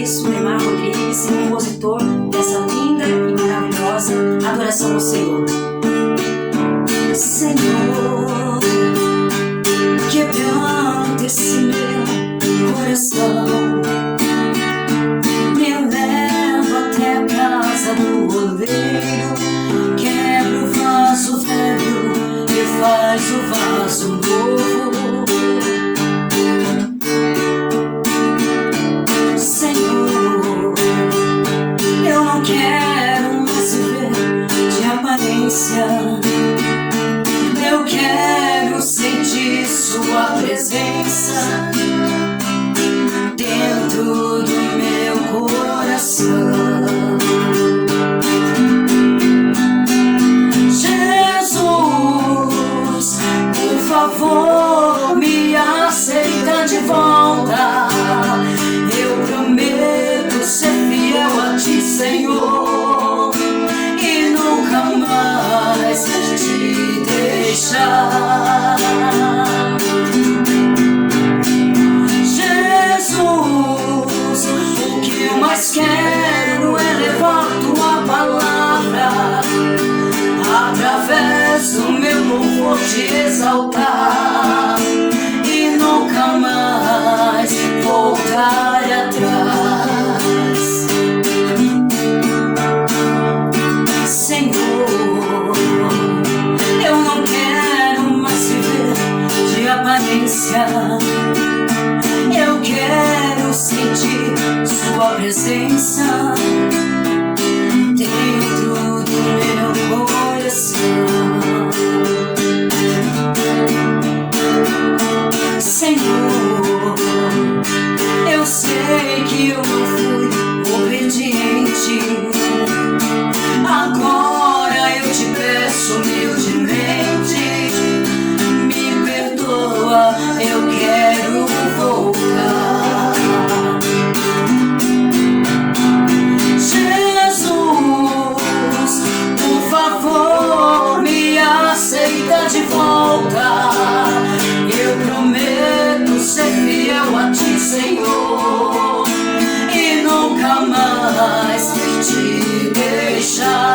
Sulemar Rodrigues, compositor dessa linda e maravilhosa adoração ao Senhor. Senhor, quebranta esse meu coração, me leva até a casa do oleiro, quebra o vaso velho e faz o vaso novo. Senhor, eu não quero mais viver de aparência, eu quero sentir sua presença dentro do meu coração. Jesus, por favor, me aceita de volta. Eu prometo ser fiel a ti, Senhor, e nunca mais te deixar. Jesus, o que eu mais quero é levar tua palavra, através do meu louvor te exaltar e nunca mais voltar atrás. Senhor, eu não quero mais viver de aparência, eu quero sentir sua presença dentro do meu coração. Senhor, eu sei que eu não fui obediente, agora eu te peço humildemente, me perdoa, eu quero voltar. Jesus, por favor, me aceita de volta. Eu prometo ser fiel a ti, Senhor, e nunca mais te deixar.